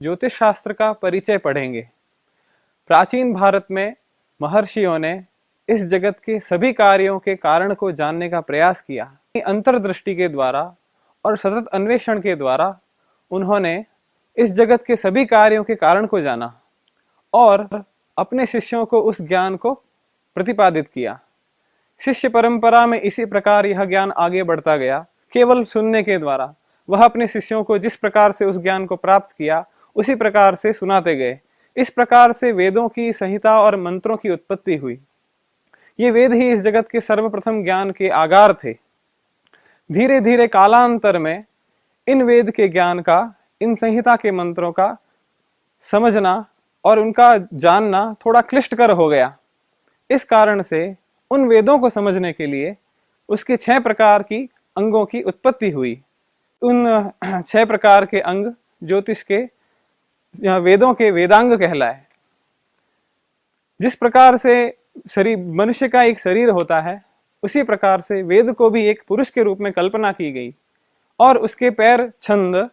ज्योतिष शास्त्र का परिचय पढ़ेंगे। प्राचीन भारत में महर्षियों ने इस जगत के सभी कार्यों के कारण को जानने का प्रयास किया। अंतर्दृष्टि के द्वारा और सतत अन्वेषण के द्वारा उन्होंने इस जगत के सभी कार्यों के कारण को जाना और अपने शिष्यों को उस ज्ञान को प्रतिपादित किया। शिष्य परंपरा में इसी प्रकार यह ज्ञान आगे बढ़ता गया। केवल सुनने के द्वारा वह अपने शिष्यों को जिस प्रकार से उस ज्ञान को प्राप्त किया उसी प्रकार से सुनाते गए। इस प्रकार से वेदों की संहिता और मंत्रों की उत्पत्ति हुई। ये वेद ही इस जगत के सर्वप्रथम ज्ञान के आगार थे। धीरे धीरे कालांतर में इन वेद के ज्ञान का, इन संहिता के मंत्रों का समझना और उनका जानना थोड़ा क्लिष्टकर हो गया। इस कारण से उन वेदों को समझने के लिए उसके 6 प्रकार की अंगों की उत्पत्ति हुई। उन 6 प्रकार के अंग ज्योतिष के वेदों के वेदांग कहलाए। जिस प्रकार से शरीर मनुष्य का एक शरीर होता है, उसी प्रकार से वेद को भी एक पुरुष के रूप में कल्पना की गई और उसके पैर छंद,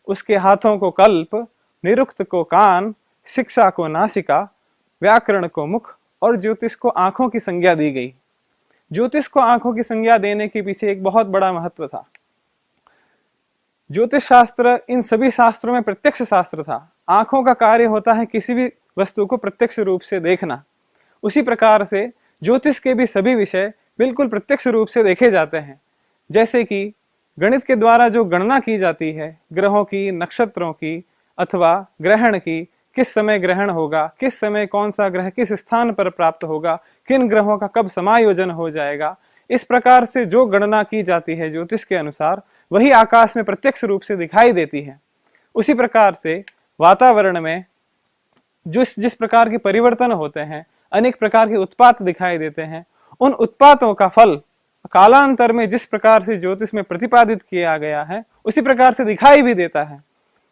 उसके हाथों को कल्प, निरुक्त को कान, शिक्षा को नासिका, व्याकरण को मुख और ज्योतिष को आंखों की संज्ञा दी गई। ज्योतिष को आंखों की संज्ञा देने के पीछे एक बहुत बड़ा महत्व था। ज्योतिष शास्त्र इन सभी शास्त्रों में प्रत्यक्ष शास्त्र था। आंखों का कार्य होता है किसी भी वस्तु को प्रत्यक्ष रूप से देखना। उसी प्रकार से ज्योतिष के भी सभी विषय बिल्कुल प्रत्यक्ष रूप से देखे जाते हैं। जैसे कि गणित के द्वारा जो गणना की जाती है, ग्रहों की, नक्षत्रों की अथवा ग्रहण की, किस समय ग्रहण होगा, किस समय कौन सा ग्रह किस स्थान पर प्राप्त होगा, किन ग्रहों का कब समायोजन हो जाएगा, इस प्रकार से जो गणना की जाती है ज्योतिष के अनुसार, वही आकाश में प्रत्यक्ष रूप से दिखाई देती है। उसी प्रकार से वातावरण में जिस प्रकार के परिवर्तन होते हैं, अनेक प्रकार के उत्पात दिखाई देते हैं, उन उत्पातों का फल कालांतर में जिस प्रकार से ज्योतिष में प्रतिपादित किया गया है, उसी प्रकार से दिखाई भी देता है।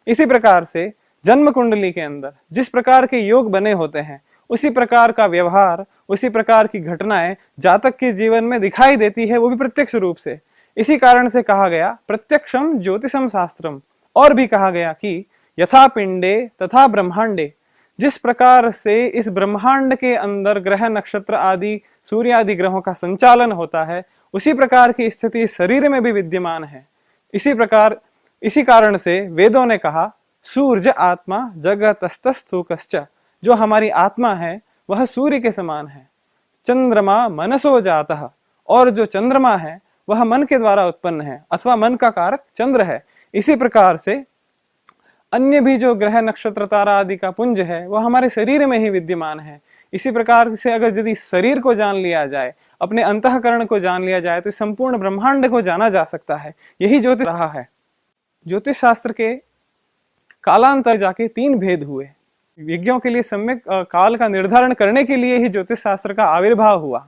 इसी प्रकार से जन्म कुंडली के अंदर जिस प्रकार के योग बने होते हैं, उसी प्रकार का व्यवहार, उसी प्रकार की घटनाएं जातक के जीवन में दिखाई देती है, वो भी प्रत्यक्ष रूप से। इसी कारण से कहा गया प्रत्यक्षम ज्योतिषम शास्त्रम। और भी कहा गया कि यथा पिंडे तथा ब्रह्मांडे, जिस प्रकार से इस ब्रह्मांड के अंदर ग्रह नक्षत्र आदि सूर्य आदि ग्रहों का संचालन होता है, उसी प्रकार की स्थिति शरीर में भी विद्यमान है। इसी कारण से वेदों ने कहा सूर्य आत्मा जगतस्तस्थूकश्च, जो हमारी आत्मा है वह सूर्य के समान है। चंद्रमा मनसो जातः, और जो चंद्रमा है वह मन के द्वारा उत्पन्न है अथवा मन का कारक चंद्र है। इसी प्रकार से अन्य भी जो ग्रह नक्षत्र तारा आदि का पुंज है वह हमारे शरीर में ही विद्यमान है। इसी प्रकार से अगर यदि शरीर को जान लिया जाए, अपने अंतःकरण को जान लिया जाए, तो संपूर्ण ब्रह्मांड को जाना जा सकता है। यही ज्योतिष रहा है। ज्योतिष शास्त्र के कालांतर जाके 3 भेद हुए। यज्ञों के लिए सम्यक काल का निर्धारण करने के लिए ही ज्योतिष शास्त्र का आविर्भाव हुआ।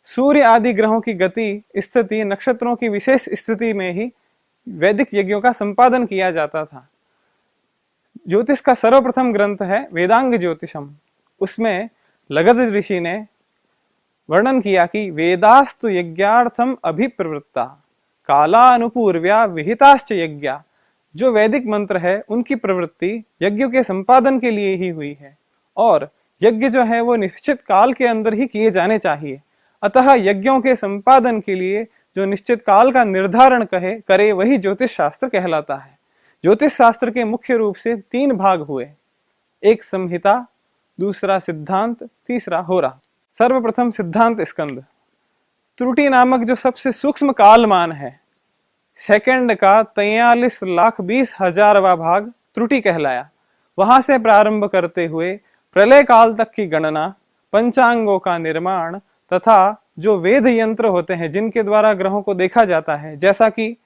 सूर्य आदि ग्रहों की गति, स्थिति, नक्षत्रों की विशेष स्थिति में ही वैदिक यज्ञों का संपादन किया जाता था। ज्योतिष का सर्वप्रथम ग्रंथ है वेदांग ज्योतिषम। उसमें लगध ऋषि ने वर्णन किया कि वेदास्तु यज्ञार्थम अभिप्रवृत्ता कालानुपूर्व्या विहिताश्च यज्ञा। जो वैदिक मंत्र है उनकी प्रवृत्ति यज्ञ के संपादन के लिए ही हुई है और यज्ञ जो है वो निश्चित काल के अंदर ही किए जाने चाहिए। अतः यज्ञों के संपादन के लिए जो निश्चित काल का निर्धारण करे वही ज्योतिष शास्त्र कहलाता है। ज्योतिष शास्त्र के मुख्य रूप से 3 भाग हुए, एक संहिता, दूसरा सिद्धांत, तीसरा होरा। सर्वप्रथम सिद्धांत स्कंद। त्रुटि नामक जो सबसे सूक्ष्म कालमान है, सेकंड का 43,20,000वां भाग त्रुटि कहलाया। वहां से प्रारंभ करते हुए प्रलय काल तक की गणना, पंचांगों का निर्माण तथा जो वेद यंत्र होते हैं जिनके द्वारा ग्रहों को देखा जाता है, जैसा कि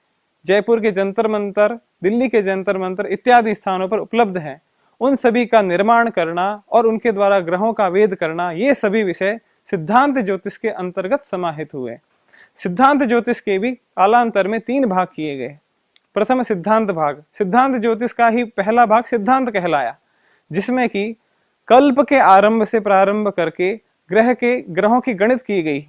जयपुर के जंतर मंतर, दिल्ली के जंतर मंतर इत्यादि स्थानों पर उपलब्ध है, उन सभी का निर्माण करना और उनके द्वारा ग्रहों का वेद करना, ये सभी विषय सिद्धांत ज्योतिष के अंतर्गत समाहित हुए। सिद्धांत ज्योतिष के भी कालांतर में 3 भाग किए गए। प्रथम सिद्धांत भाग, सिद्धांत ज्योतिष का ही पहला भाग सिद्धांत कहलाया, जिसमें कि कल्प के आरंभ से प्रारंभ करके ग्रहों की गणित की गई,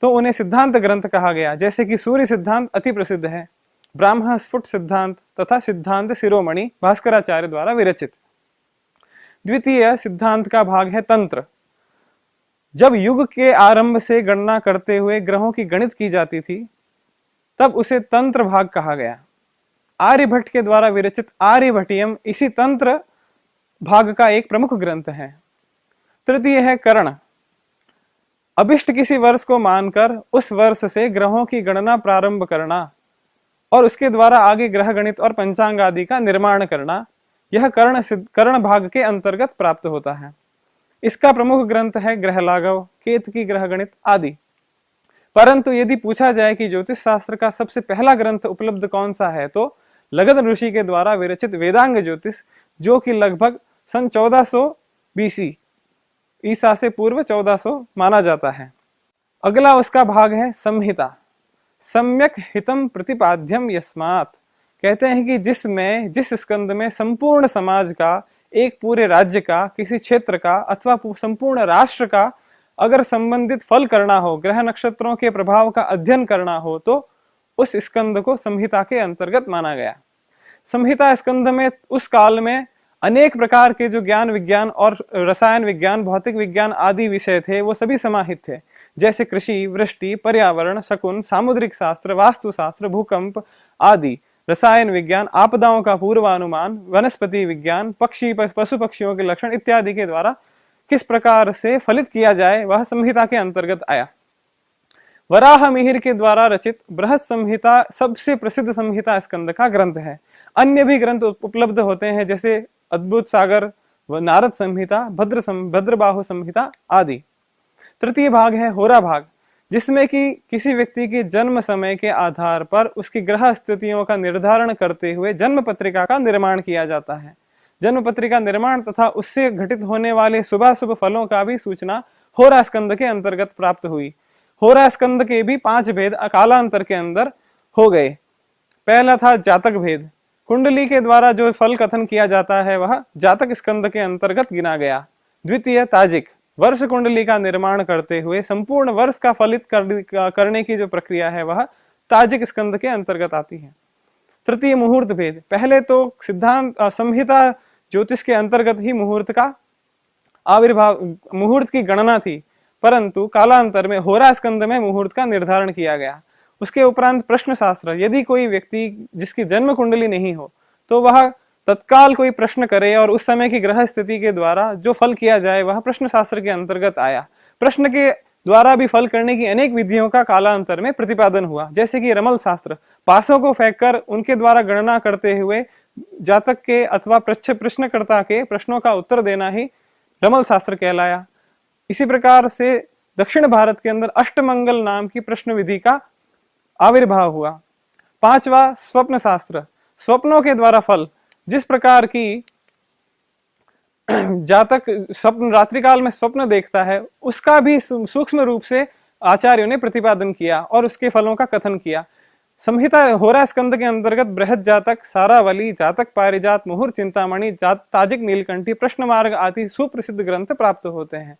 तो उन्हें सिद्धांत ग्रंथ कहा गया। जैसे कि सूर्य सिद्धांत अति प्रसिद्ध है, ब्राह्मण स्फुट सिद्धांत तथा सिद्धांत शिरोमणि भास्कराचार्य द्वारा विरचित। द्वितीय सिद्धांत का भाग है तंत्र। जब युग के आरंभ से गणना करते हुए ग्रहों की गणित की जाती थी तब उसे तंत्र भाग कहा गया। आर्यभट्ट के द्वारा विरचित आर्यभट्टियम इसी तंत्र भाग का एक प्रमुख ग्रंथ है। तृतीय है करण। अभिष्ट किसी वर्ष को मानकर उस वर्ष से ग्रहों की गणना प्रारंभ करना और उसके द्वारा आगे ग्रह गणित और पंचांग आदि का निर्माण करना, यह कर्ण भाग के अंतर्गत प्राप्त होता है। इसका प्रमुख ग्रंथ है ग्रह लाघव, केतकी ग्रह गणित आदि। परंतु यदि पूछा जाए कि ज्योतिष शास्त्र का सबसे पहला ग्रंथ उपलब्ध कौन सा है, तो लगध ऋषि के द्वारा विरचित वेदांग ज्योतिष, जो कि लगभग सन 1400 बीसी ईसा से पूर्व 1400 माना जाता है। अगला उसका भाग है संहिता। सम्यक हितम प्रतिपाद्यम यस्मात्, कहते हैं कि जिस स्कंद में संपूर्ण समाज का, एक पूरे राज्य का, किसी क्षेत्र का अथवा संपूर्ण राष्ट्र का अगर संबंधित फल करना हो, ग्रह नक्षत्रों के प्रभाव का अध्ययन करना हो, तो उस स्कंद को संहिता के अंतर्गत माना गया। संहिता स्कंद में उस काल में अनेक प्रकार के जो ज्ञान विज्ञान और रसायन विज्ञान, भौतिक विज्ञान आदि विषय थे, वो सभी समाहित थे। जैसे कृषि, वृष्टि, पर्यावरण, शकुन, सामुद्रिक शास्त्र, वास्तुशास्त्र, भूकंप आदि, रसायन विज्ञान, आपदाओं का पूर्वानुमान, वनस्पति विज्ञान, पशु पक्षियों के लक्षण इत्यादि के द्वारा किस प्रकार से फलित किया जाए, वह संहिता के अंतर्गत आया। वराह मिहिर के द्वारा रचित बृहद संहिता सबसे प्रसिद्ध संहिता स्कंद का ग्रंथ है। अन्य भी ग्रंथ उपलब्ध होते हैं, जैसे अद्भुत सागर व नारद संहिता, भद्रबाहु संहिता आदि। तृतीय भाग है होरा भाग, जिसमें कि किसी व्यक्ति के जन्म समय के आधार पर उसकी ग्रह स्थितियों का निर्धारण करते हुए जन्म पत्रिका का निर्माण किया जाता है। जन्म पत्रिका निर्माण तथा उससे घटित होने वाले शुभाशुभ फलों का भी सूचना होरा स्कंद के अंतर्गत प्राप्त हुई। होरा स्कंद के भी 5 भेद कालांतर के अंदर हो गए। पहला था जातक भेद। कुंडली के द्वारा जो फल कथन किया जाता है वह जातक स्कंद के अंतर्गत गिना गया। द्वितीय ताजिक, वर्ष कुंडली का निर्माण करते हुए संपूर्ण वर्ष का फलित करने की जो प्रक्रिया है वह ताजिक स्कंद के अंतर्गत आती है। तृतीय मुहूर्त भेद। पहले तो सिद्धांत संहिता ज्योतिष के अंतर्गत ही मुहूर्त का आविर्भाव, मुहूर्त की गणना थी, परंतु कालांतर में होरा स्कंद में मुहूर्त का निर्धारण किया गया। उसके उपरांत प्रश्न शास्त्र। यदि कोई व्यक्ति जिसकी जन्म कुंडली नहीं हो तो वह तत्काल कोई प्रश्न करे और उस समय की ग्रह स्थिति के द्वारा जो फल किया जाए वह प्रश्न शास्त्र के अंतर्गत आया। प्रश्न के द्वारा भी फल करने की अनेक विधियों का कालांतर में प्रतिपादन हुआ, जैसे कि रमल शास्त्र, पासों को फेंककर उनके द्वारा गणना करते हुए जातक के अथवा प्रश्नकर्ता के प्रश्नों का उत्तर देना ही रमल शास्त्र कहलाया। इसी प्रकार से दक्षिण भारत के अंदर अष्टमंगल नाम की प्रश्न विधि का आविर्भाव हुआ। 5वां स्वप्न शास्त्र, स्वप्नों के द्वारा फल। जिस प्रकार की जातक स्वप्न रात्रिकाल में स्वप्न देखता है, उसका भी सूक्ष्म रूप से आचार्यों ने प्रतिपादन किया और उसके फलों का कथन किया। संहिता होरा स्कंद के अंतर्गत बृहद जातक, सारावली, जातक पारिजात, मुहूर्त चिंतामणि, ताजिक नीलकंठी, प्रश्न मार्ग आदि सुप्रसिद्ध ग्रंथ प्राप्त होते हैं।